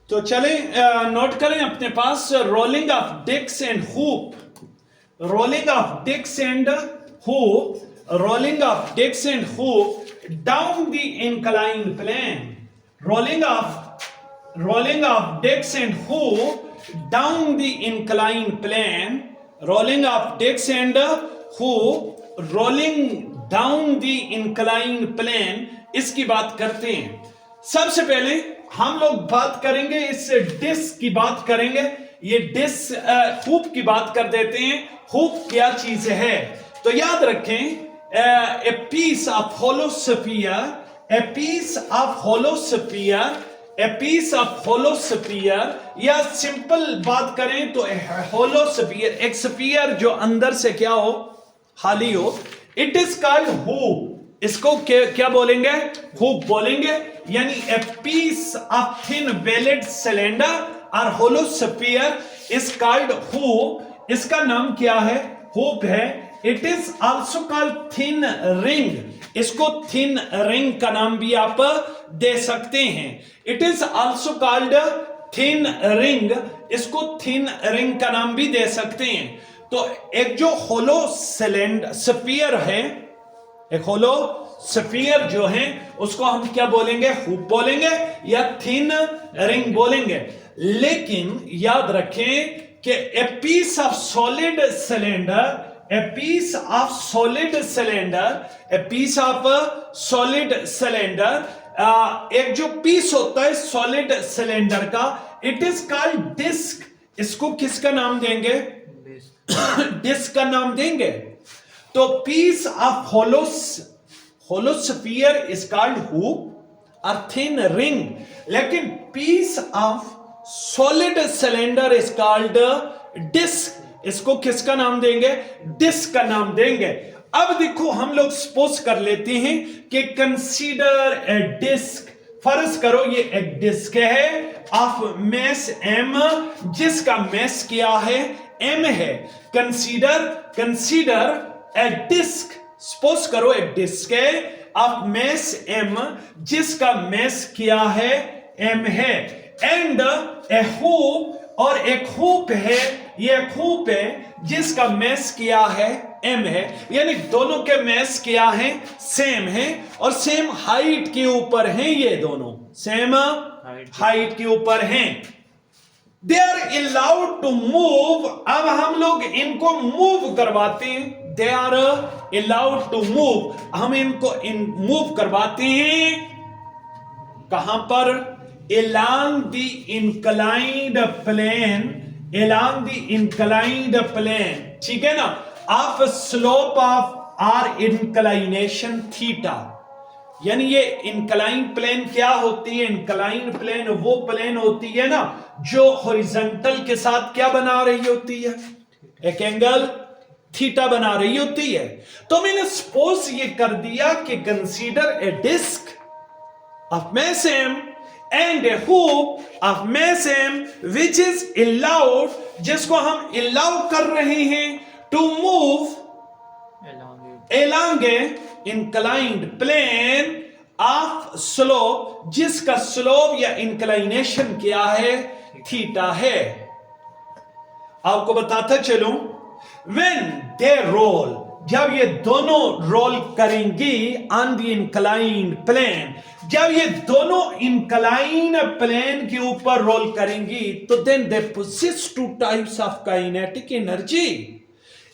तो चलें नोट करें अपने पास rolling of disc and hoop, rolling of disc and hoop, rolling of disc and hoop down the incline plane, rolling of disc and hoop down the incline plane, rolling of disc and hoop rolling down the incline plane, इसकी बात करते हैं। सबसे पहले हम लोग बात करेंगे इस डिस्क की बात करेंगे, ये डिस्क हुप की बात कर देते हैं। हुप क्या चीज है तो याद रखें, a piece of hollow sphere, a piece of hollow sphere, a piece of hollow sphere, या सिंपल बात करें तो होलो स्फीयर, एक स्फीयर जो अंदर से क्या हो, खाली हो, इट इज कॉल्ड हुप। इसको क्या बोलेंगे, हुप बोलेंगे। यानी a piece of thin walled cylinder और hollow sphere is called hoop. इसका नाम क्या है, हुप है। It is also called thin ring, इसको थिन रिंग का नाम भी आप दे सकते हैं। It is also called thin ring, इसको थिन रिंग का नाम भी दे सकते हैं। तो एक जो होलो सिलेंडर स्फीयर है, एक होलो स्फीयर जो है उसको हम क्या बोलेंगे, हुप बोलेंगे या थिन रिंग बोलेंगे। लेकिन याद रखें कि a piece of solid cylinder, a piece of solid cylinder, a piece of solid cylinder, एक जो पीस होता है सॉलिड सिलेंडर का, इट इज कॉल्ड डिस्क। इसको किसका नाम देंगे, डिस्क का नाम देंगे। तो piece of hollow sphere is called hoop और थिन रिंग, लेकिन piece of solid cylinder is called disc. इसको किसका नाम देंगे, डिस्क का नाम देंगे। अब देखो हम लोग सपोज कर लेते हैं कि कंसीडर ए डिस्क, फर्ज करो ये एक डिस्क है ऑफ मैस m, जिसका मैस क्या है, m है। कंसीडर ए डिस्क, सपोज करो एक डिस्क है ऑफ मैस m, जिसका मैस क्या है, m है। एंड ए हुप, और एक हुप है, ये हुप है जिसका मैस क्या है, m है। यानी दोनों के मैस क्या है, सेम है और सेम हाइट के ऊपर हैं, ये दोनों सेम हाइट के ऊपर हैं। They are allowed to move, अब हम लोग इनको मूव करवाते हैं। They are allowed to move, हम इनको मूव करवाते हैं कहां पर, along the inclined plane, along the inclined plane, ठीक है ना, of slope of or inclination theta. यानी ये इंक्लाइन प्लेन क्या होती है, इंक्लाइन प्लेन वो प्लेन होती है ना जो हॉरिजॉन्टल के साथ क्या बना रही होती है, एक एंगल थीटा बना रही होती है। तो मैंने सपोज ये कर दिया कि consider a disc of mass m and a hoop of mass m which is allowed, जिसको हम allow कर रहे हैं to move along a inclined plane of slope, जिसका slope या inclination क्या है, थीटा है। आपको बताता चलूं, when they roll, जब ये दोनों रोल करेंगी ऑन द इंक्लाइन प्लेन, जब ये दोनों इंक्लाइन प्लेन के ऊपर रोल करेंगी तो then they possess two types of kinetic energy,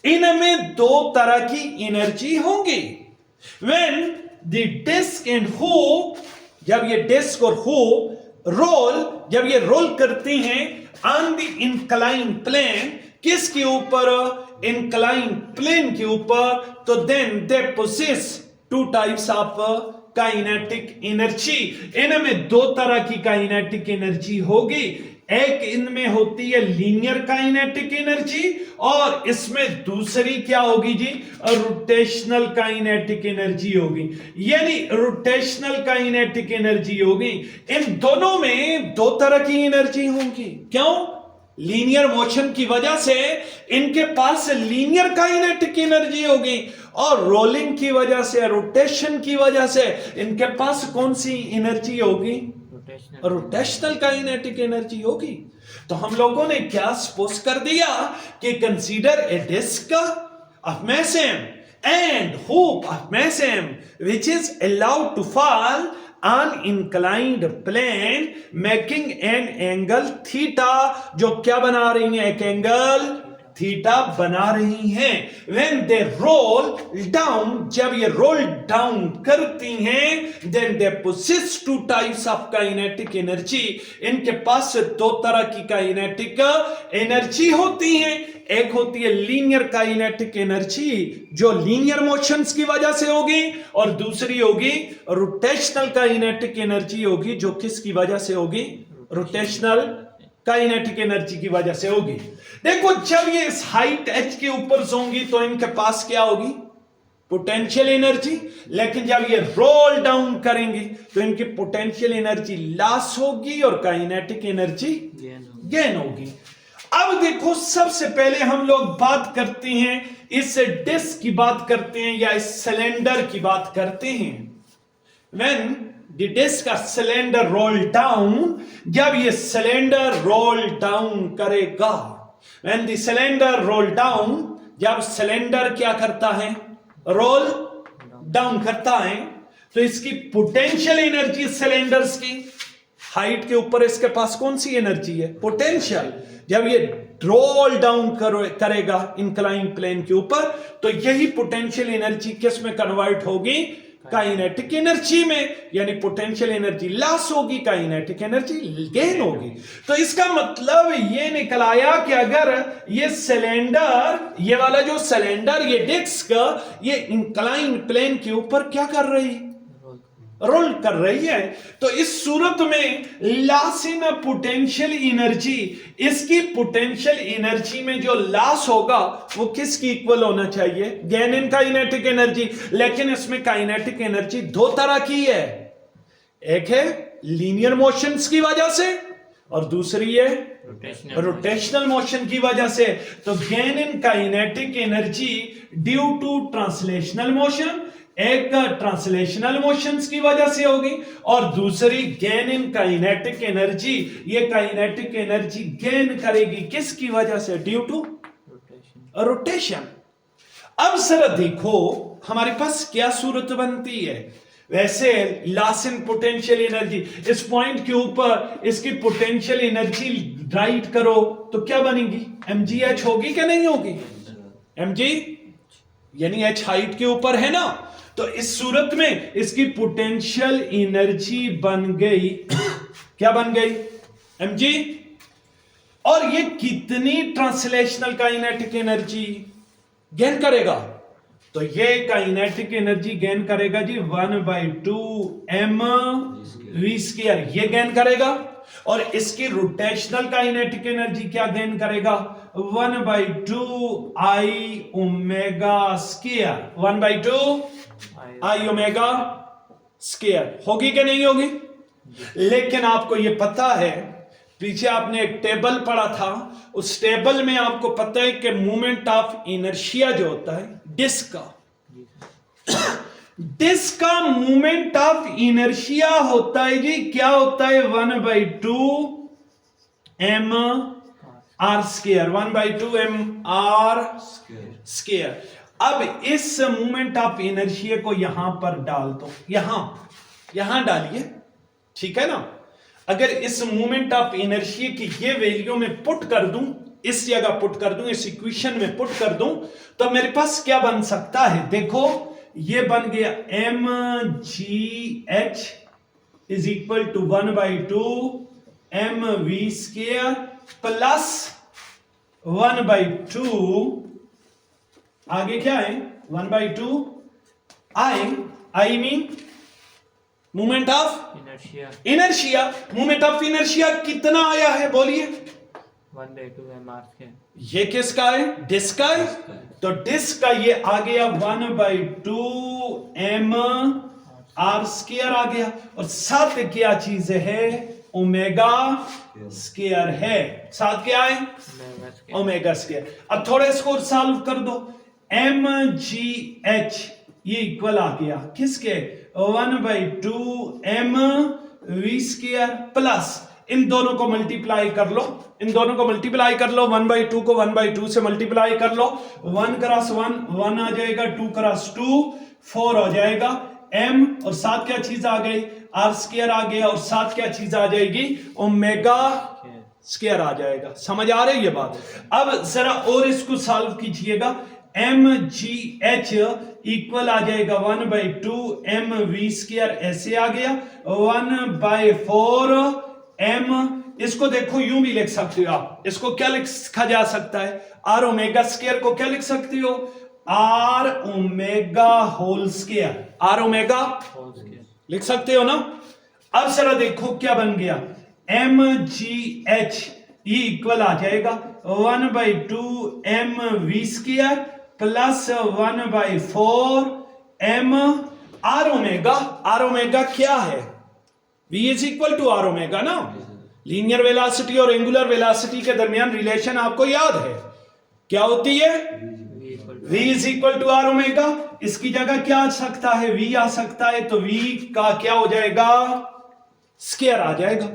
इनमें दो तरह की एनर्जी होंगी। When the disc and hoop, जब ये डिस्क और हुप रोल, जब ये रोल करती हैं ऑन द इंक्लाइन प्लेन, किसके ऊपर, इंक्लाइन प्लेन के ऊपर, तो then they possess two types of kinetic energy, इनमें दो तरह की काइनेटिक एनर्जी होगी। एक इनमें होती है लीनियर काइनेटिक एनर्जी और इसमें दूसरी क्या होगी जी, रोटेशनल काइनेटिक एनर्जी होगी। यानी रोटेशनल काइनेटिक एनर्जी होगी। इन दोनों में दो तरह की एनर्जी होंगी। क्यों, लीनियर मोशन की वजह से इनके पास लीनियर काइनेटिक एनर्जी होगी और रोलिंग की वजह से, रोटेशन की वजह से इनके पास कौन सी एनर्जी होगी, रोटेशनल काइनेटिक एनर्जी होगी। तो हम लोगों ने क्या सपोज कर दिया कि consider a disc of mass M and hoop of massem which is allowed to fall on inclined plane making an angle theta, जो क्या बना रही है, एक एंगल थीटा बना रही हैं। when they roll down, जब ये रोल डाउन करती हैं, then they possess two types of kinetic energy, इनके पास दो तरह की काइनेटिक एनर्जी होती हैं। एक होती है लीनियर काइनेटिक एनर्जी जो लीनियर मोशंस की वजह से होगी, और दूसरी होगी रोटेशनल काइनेटिक एनर्जी होगी जो किसकी वजह से होगी, रोटेशनल काइनेटिक एनर्जी की वजह से होगी। देखो जब ये इस हाइट h के ऊपर होंगी तो इनके पास क्या होगी, पोटेंशियल एनर्जी, लेकिन जब ये रोल डाउन करेंगे तो इनकी पोटेंशियल एनर्जी लॉस होगी और काइनेटिक एनर्जी गेन होगी। अब देखो सबसे पहले हम लोग बात करते हैं, इस डिस्क की बात करते हैं या इस सिलेंडर की बात करते हैं। व्हेन द डिस्क का सिलेंडर रोल डाउन, जब ये सिलेंडर रोल डाउन करेगा, when the cylinder roll down, जब सिलेंडर क्या करता है, रोल डाउन करता है, तो इसकी पोटेंशियल एनर्जी सिलेंडर्स की हाइट के ऊपर इसके पास कौन सी एनर्जी है, पोटेंशियल। जब ये रोल डाउन करेगा इंक्लाइन प्लेन के ऊपर, तो यही पोटेंशियल एनर्जी किस में कन्वर्ट होगी, काइनेटिक एनर्जी में, यानी पोटेंशियल एनर्जी लॉस होगी, काइनेटिक एनर्जी गेन होगी। तो इसका मतलब ये निकल आया कि अगर ये सिलेंडर, ये वाला जो सिलेंडर, ये डिस्क, ये इंक्लाइन प्लेन के ऊपर क्या कर रही है, रोल कर रही है, तो इस सूरत में लॉस इन पोटेंशियल एनर्जी, इसकी पोटेंशियल एनर्जी में जो लॉस होगा वो किसकी इक्वल होना चाहिए, गेन इन काइनेटिक एनर्जी। लेकिन इसमें काइनेटिक एनर्जी दो तरह की है, एक है लीनियर मोशंस की वजह से और दूसरी है रोटेशनल मोशन की वजह से। तो gain in kinetic energy due to translational motion, एक ट्रांसलेशनल मोशंस की वजह से होगी, और दूसरी गेन इन काइनेटिक एनर्जी, ये काइनेटिक एनर्जी गेन करेगी किसकी वजह से, ड्यू टू रोटेशन। अब सर देखो हमारे पास क्या सूरत बनती है, वैसे लॉस इन पोटेंशियल एनर्जी, इस पॉइंट के ऊपर इसकी पोटेंशियल एनर्जी राइट करो तो क्या बनेगी, mgh होगी कि नहीं होगी, mg यानी h हाइट के ऊपर है ना, तो इस सूरत में इसकी पोटेंशियल एनर्जी बन गई क्या बन गई, mg। और ये कितनी ट्रांसलेशनल काइनेटिक एनर्जी गेन करेगा, तो ये काइनेटिक एनर्जी गेन करेगा जी 1/2 mv², ये गेन करेगा। और इसकी रोटेशनल काइनेटिक एनर्जी क्या गेन करेगा, 1/2 I ω², 1/2 I ω², होगी कि नहीं होगी। लेकिन आपको ये पता है, पीछे आपने एक टेबल पढ़ा था, उस टेबल में आपको पता है कि मोमेंट ऑफ इनर्शिया जो होता है डिस्क का मोमेंट ऑफ इनर्शिया होता है जी, क्या होता है, 1/2 mr², 1/2 mr²। अब इस मोमेंट ऑफ इनर्शिया को यहां पर डाल दो, यहां डालिए, ठीक है ना। अगर इस मोमेंट ऑफ इनर्शिया की ये वैल्यू में पुट कर दूं, इस जगह पुट कर दूं, इस इक्वेशन में पुट कर दूं, तो मेरे पास क्या बन सकता है, देखो ये बन गया mgh is equal to 1/2 mv² plus 1/2, आगे क्या है, 1/2 I mean moment of inertia. Moment of inertia कितना आया है, बोलिए, 1/2 mr²। ये किसका है, डिस्क का है, तो डिस्क का ये आ गया 1/2 mr² आ गया, और साथ क्या चीज है, ω² है, साथ क्या है, ω²। अब थोड़े इसको सॉल्व कर दो, mgh ये इक्वल आ गया किसके, 1/2 m वी स्क्वायर प्लस इन दोनों को मल्टीप्लाई कर लो, इन दोनों को मल्टीप्लाई कर लो, 1/2 को 1/2 से मल्टीप्लाई कर लो, 1 क्रॉस 1 1 आ जाएगा, 2 क्रॉस 2 4 हो जाएगा, m और साथ क्या चीज आ गई, r स्क्वायर आ गया और साथ क्या चीज आ जाएगी, ओमेगा स्क्वायर आ जाएगा। समझ आ रही है बात? अब जरा और इसको सॉल्व कीजिएगा, mgh इक्वल आ जाएगा 1/2 mv स्क्वायर, ऐसे आ गया 1/4 m। इसको देखो यूं भी लिख सकते हो आप, इसको क्या लिखा जा सकता है, r ओमेगा स्क्वायर को क्या लिख सकते हो, r omega whole square, r omega whole square लिख सकते हो ना। अब जरा देखो क्या बन गया, mgh इक्वल आ जाएगा 1/2 mv square plus 1/4 m r omega. r omega क्या है, v is equal to r omega ना। लीनियर वेलोसिटी और एंगुलर वेलोसिटी के दरमियान रिलेशन आपको याद है, क्या होती है, v is equal to r omega. इसकी जगह क्या आ सकता है, v आ सकता है, तो v का क्या हो जाएगा, स्क्वायर आ जाएगा।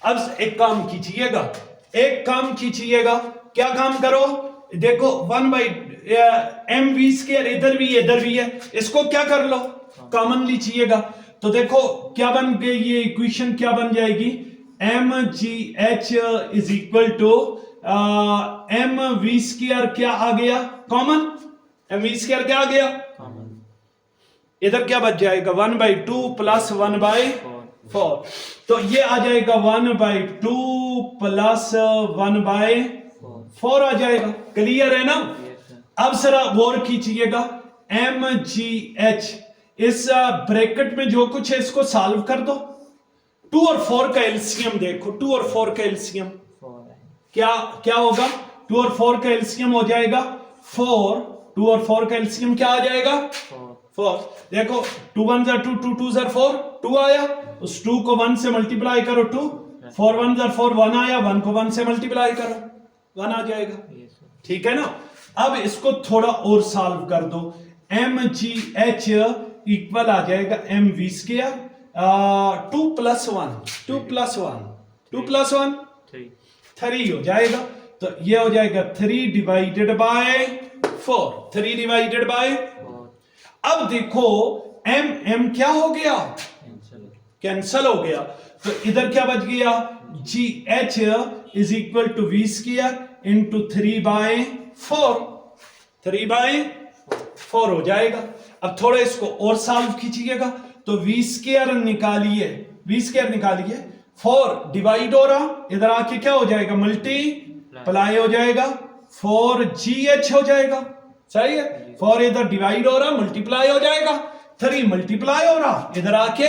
अब एक काम कीजिएगा, एक काम कीजिएगा, क्या काम करो, देखो 1/mv स्क्वायर इधर भी है, इसको क्या कर लो, कॉमन लीजिएगा, तो देखो क्या बन गई ये इक्वेशन, क्या बन जाएगी, mgh is equal to mv square, क्या आ गया कॉमन, mv स्क्वायर क्या आ गया, इधर क्या बच जाएगा 1/2 प्लस 1/4, तो ये आ जाएगा 1/2 प्लस 1/4 आ जाएगा। क्लियर है ना। अब जरा गौर कीजिएगा, mgh इस ब्रैकेट में जो कुछ है इसको सॉल्व कर दो, 2 और 4 का एलसीएम देखो, 2 और 4 का एलसीएम क्या क्या होगा, 2 और 4 का एलसीएम हो जाएगा 4, 2 और 4 का एलसीएम क्या आ जाएगा 4। देखो 2 1 जा 2, 2 2 जा 4, 2 आया, उस 2 को 1 से मल्टीप्लाई करो 2, 4 1 जा 4, 1 आया, 1 को 1 से मल्टीप्लाई करो 1 आ जाएगा। ठीक है ना। अब इसको थोड़ा और सॉल्व कर दो, mgh इक्वल आ जाएगा mv square 2 plus 1 2 plus 1 2 plus 1 3 हो जाएगा, तो ये हो जाएगा 3 डिवाइडेड बाय 4, 3 डिवाइडेड बाय। अब देखो m क्या हो गया, कैंसल हो गया, तो इधर क्या बच गया, gh is equal to v square into 3/4, 3/4 हो जाएगा। अब थोड़ा इसको और सॉल्व कीजिएगा, तो v स्क्वायर निकालिए, v स्क्वायर निकालिए, 4 डिवाइड हो रहा, इधर आके क्या हो जाएगा, मल्टीप्लाई हो जाएगा, 4gh हो जाएगा, सही है, 4 इधर डिवाइड हो रहा, मल्टीप्लाई हो जाएगा, 3 मल्टीप्लाई हो रहा, इधर आके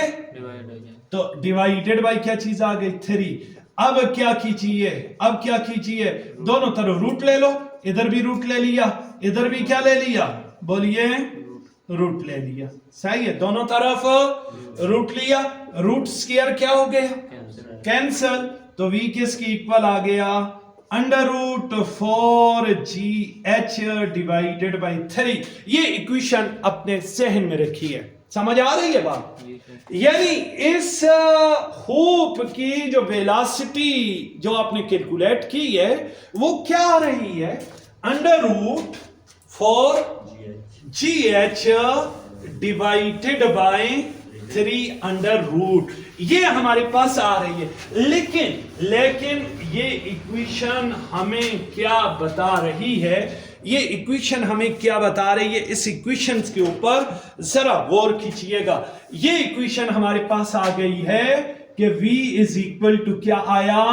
तो डिवाइडेड बाय क्या चीज आ गई 3। अब क्या कीजिए, अब क्या कीजिए, दोनों तरफ रूट ले लो, इधर भी रूट ले लिया, इधर भी क्या ले लिया, बोलिए रूट ले लिया, सही है, दोनों तरफ रूट लिया, रूट स्क्वायर क्या हो गया, कैंसल, तो v किसकी इक्वल आ गया, √4gh डिवाइडेड बाय 3। ये इक्वेशन अपने जहन में रखिए, समझ आ रही है बात। यानी इस हुप की जो वेलोसिटी जो आपने कैलकुलेट की है वो क्या आ रही है, √4gh डिवाइडेड बाय 3 ये हमारे पास आ रही है। लेकिन ये इक्वेशन हमें क्या बता रही है, ये इक्वेशन हमें क्या बता रही है, इस इक्वेशन के ऊपर जरा गौर कीजिएगा। ये इक्वेशन हमारे पास आ गई है कि v इज इक्वल टू क्या आया,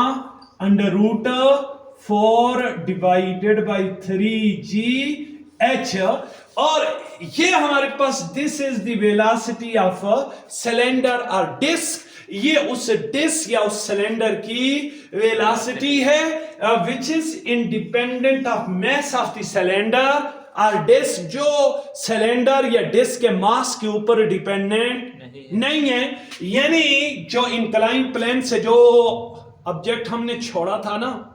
√4 डिवाइडेड बाय 3gh, और ये हमारे पास this is the velocity of cylinder और डिस्क, ये उस डिस्क या उस सिलेंडर की वेलोसिटी है which is independent of mass of the cylinder और डिस्क, जो सिलेंडर या डिस्क के मास के ऊपर डिपेंडेंट नहीं है। यानी जो इंक्लाइन प्लेन से जो ऑब्जेक्ट हमने छोड़ा था ना,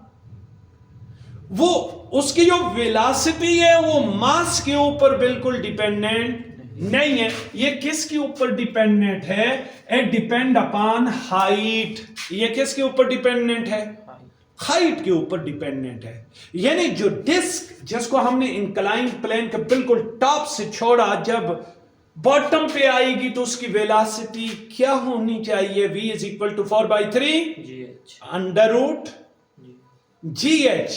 वो उसकी जो वेलोसिटी है वो मास के ऊपर बिल्कुल डिपेंडेंट नहीं है। ये किसके ऊपर डिपेंडेंट है? It depend upon height. ये किसके ऊपर डिपेंडेंट है? हाइट के ऊपर डिपेंडेंट है। यानी जो डिस्क जिसको हमने इंक्लाइन प्लेन के बिल्कुल टॉप से छोड़ा, जब बॉटम पे आएगी तो उसकी वेलोसिटी क्या होनी चाहिए? v is equal to 4/3 under root GH।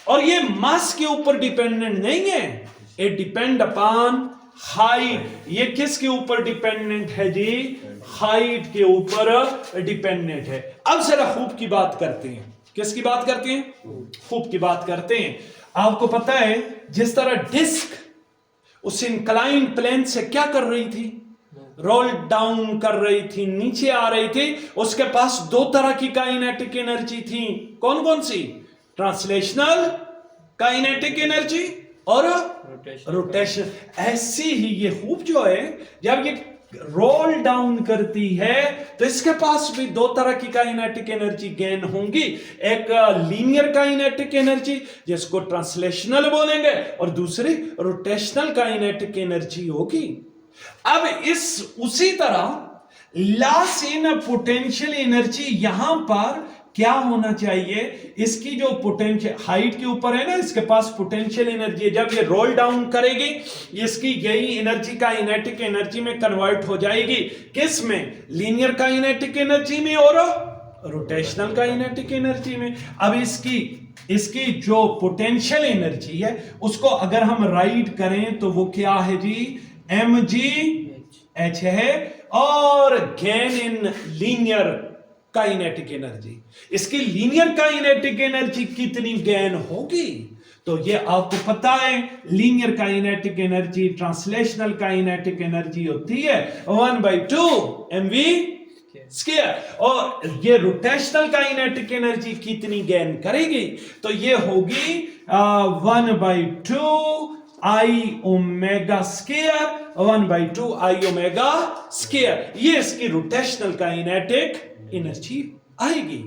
और ये मास के ऊपर डिपेंडेंट नहीं है, इट डिपेंड अपॉन हाइट। ये किसके ऊपर डिपेंडेंट है जी? हाइट के ऊपर डिपेंडेंट है। अब जरा हुप की बात करते हैं। किसकी बात करते हैं? हुप की बात करते हैं। आपको पता है जिस तरह डिस्क उस इंक्लाइन प्लेन से क्या कर रही थी? रोल डाउन कर रही थी, नीचे आ रही थी। उसके पास दो तरह की काइनेटिक एनर्जी थी। कौन कौन सी? ट्रांसलेशनल काइनेटिक एनर्जी और रोटेशन। ऐसी ही ये हुप जो है, जब ये रोल डाउन करती है तो इसके पास भी दो तरह की काइनेटिक एनर्जी गेन होंगी। एक लीनियर काइनेटिक एनर्जी जिसको ट्रांसलेशनल बोलेंगे, और दूसरी रोटेशनल काइनेटिक एनर्जी होगी। अब उसी तरह लॉस इन पोटेंशियल एनर्जी यहां पर क्या होना चाहिए? इसकी जो पोटेंशियल हाइट के ऊपर है ना, इसके पास पोटेंशियल एनर्जी है। जब ये रोल डाउन करेगी, इसकी यही एनर्जी काइनेटिक एनर्जी में कन्वर्ट हो जाएगी। किस में? लीनियर काइनेटिक एनर्जी में और रोटेशनल काइनेटिक एनर्जी में। अब इसकी जो पोटेंशियल एनर्जी है उसको अगर हम राइट करें तो वो क्या है जी? mgh है। और gain in linear kinetic energy, इसकी लीनियर काइनेटिक एनर्जी कितनी गेन होगी? तो ये आपको पता है, linear kinetic energy translational kinetic energy होती है 1/2 mv स्क्वायर। और ये रोटेशनल काइनेटिक एनर्जी कितनी गेन करेगी? तो ये होगी 1/2 I omega square, 1/2 I omega square. ये इसकी रोटेशनल काइनेटिक एनर्जी आएगी।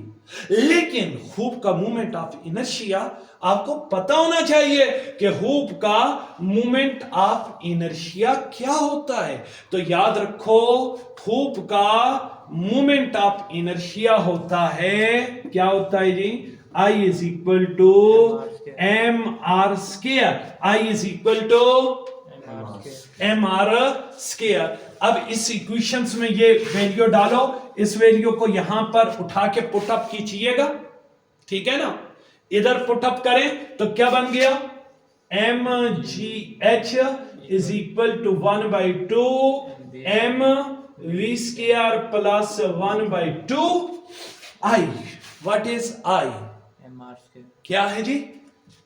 लेकिन हुप का मूवमेंट ऑफ इनर्शिया आपको पता होना चाहिए कि हुप का मूवमेंट ऑफ इनर्शिया क्या होता है। तो याद रखो, हुप का मूवमेंट ऑफ इनर्शिया होता है, क्या होता है जी? I is equal to mr square. I is equal to mr square. अब इस इक्वेशंस में ये वैल्यू डालो, इस वैल्यू को यहां पर उठा के पुट अप कीजिएगा, ठीक है ना? इधर पुट अप करें तो क्या बन गया? mgh is equal to 1/2 mv square plus 1/2 I। What is I? क्या है जी?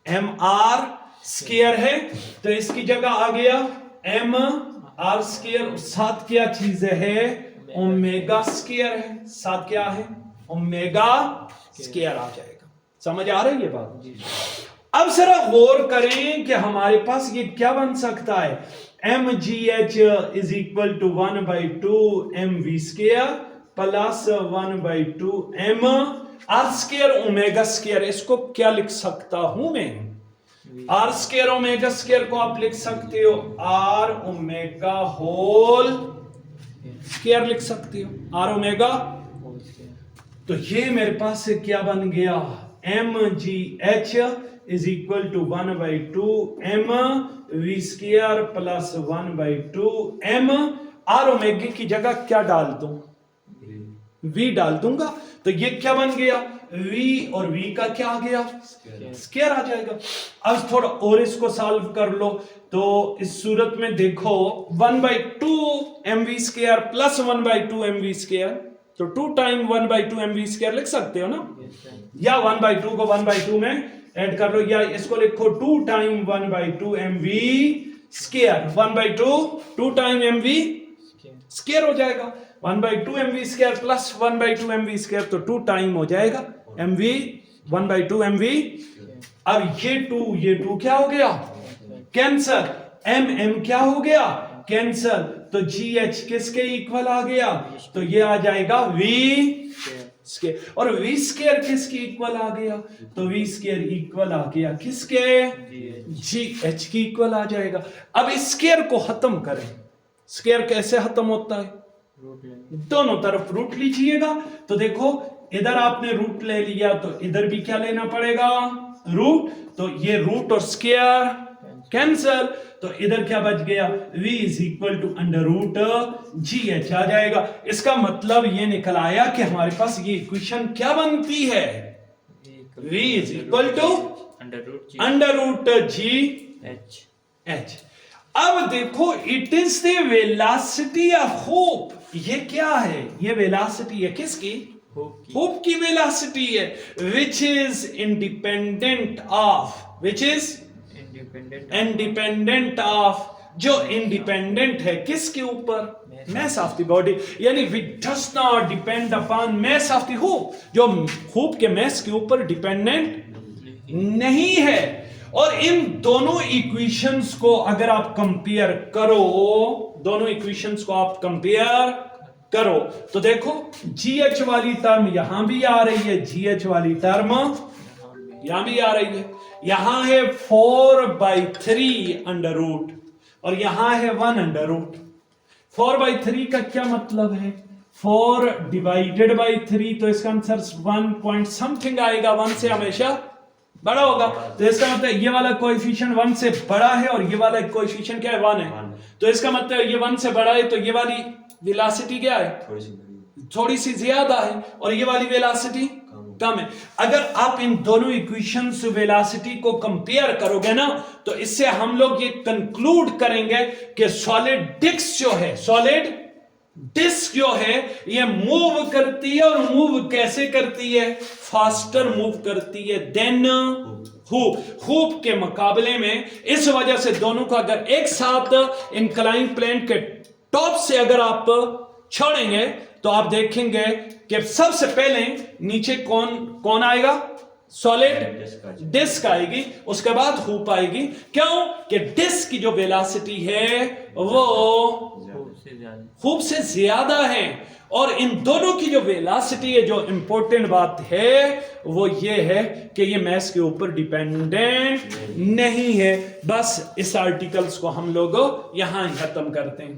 mr स्क्वायर है। तो इसकी जगह आ गया mr स्क्वायर, साथ क्या चीज है? ओमेगा स्क्वायर है। साथ क्या है? ओमेगा स्क्वायर आ जाएगा। समझ आ रही है बात? अब जरा गौर करें कि हमारे पास ये क्या बन सकता है? mgh is equal to 1/2 mv square plus 1/2 mr square omega square. इसको क्या लिख सकता हूं मैं? आर स्क्वायर ओमेगा स्क्वायर को आप लिख सकते हो आर ओमेगा होल स्क्वायर लिख सकते हो, आर ओमेगा। तो ये मेरे पास से क्या बन गया? mgh is equal to 1/2 mv square plus 1/2 m। R omega की जगह क्या डाल दूं? v डाल दूंगा। तो ये क्या बन गया? v और v का क्या आ गया? स्क्वायर आ जाएगा। अब थोड़ा और इसको सॉल्व कर लो। तो इस सूरत में देखो 1/2 mv square plus 1/2 mv square, तो 2 टाइम 1/2 mv स्क्वायर लिख सकते हो ना? या 1/2 को 1/2 में ऐड कर लो, या इसको लिखो 2 time 1/2 mv square. 1/2 2 time mv square हो जाएगा। 1/2 mv square plus 1/2 mv square, तो 2 टाइम हो जाएगा mv 1/2 mv। अब ये 2 क्या हो गया? कैंसर। m क्या हो गया? कैंसर। तो gh किसके इक्वल आ गया? तो ये आ जाएगा v स्क्वायर। और v स्क्वायर किसके इक्वल आ गया? तो v स्क्वायर इक्वल आ गया किसके? gh की इक्वल आ जाएगा। अब इस स्क्वायर को खत्म करें, स्क्वायर कैसे खत्म होता है? रूट लेंगे, दोनों तरफ रूट लीजिएगा। तो देखो इधर आपने रूट ले लिया तो इधर भी क्या लेना पड़ेगा? रूट। तो ये रूट और स्क्वायर कैंसल, तो इधर क्या बच गया? v is equal to under root g h आ जाएगा। इसका मतलब ये निकल आया कि हमारे पास ये इक्वेशन क्या बनती है? v is equal to under root g h. H. अब देखो it is the velocity of hope. ये क्या है? ये वेलोसिटी है किसकी? होप की वेलोसिटी है, which is independent of, which is independent of, जो इंडिपेंडेंट है किसके ऊपर? mass of the body, यानी which does not depend upon mass of the hoop, जो hoop के mass के ऊपर डिपेंडेंट नहीं है। और इन दोनों इक्वेशंस को अगर आप कंपेयर करो, दोनों इक्वेशंस को आप कंपेयर करो तो देखो GH वाली टर्म यहां भी आ रही है, GH वाली टर्म यहां भी आ रही है। यहां है 4/3 अंडर रूट और यहां है 1 अंडर रूट। 4/3 का क्या मतलब है? 4 डिवाइडेड बाई 3, तो इसका आंसर 1 पॉइंट समथिंग आएगा, 1 से हमेशा बड़ा होगा। तो इसका मतलब ये वाला कोएफिशिएंट 1 से बड़ा है और ये वाला कोएफिशिएंट क्या है? 1 है। तो इसका मतलब ये 1 से बड़ा है तो ये वाली वेलोसिटी क्या है? थोड़ी सी ज्यादा है और ये वाली वेलोसिटी कम है। अगर आप इन दोनों इक्वेशंस वेलोसिटी को कंपेयर करोगे ना तो इससे हम लोग ये कंक्लूड करेंगे कि सॉलिड डिस्क जो है, सॉलिड डिस्क जो है ये मूव करती है। और मूव कैसे करती है? फास्टर मूव करती है देन हुप के मुकाबले में। इस वजह से दोनों को अगर एक साथ इंक्लाइन प्लेन के टॉप से अगर आप छोड़ेंगे तो आप देखेंगे कि सबसे पहले नीचे कौन आएगा? सॉलिड डिस्क आएगी, उसके बाद हुप आएगी। क्यों? कि डिस्क की जो वेलोसिटी है वो हुप से ज्यादा है। और इन दोनों की जो वेलोसिटी है, जो इंपॉर्टेंट बात है वो ये है कि ये मैस के ऊपर डिपेंडेंट नहीं है। बस इस आर्टिकल्स को हम लोग यहां खत्म करते हैं।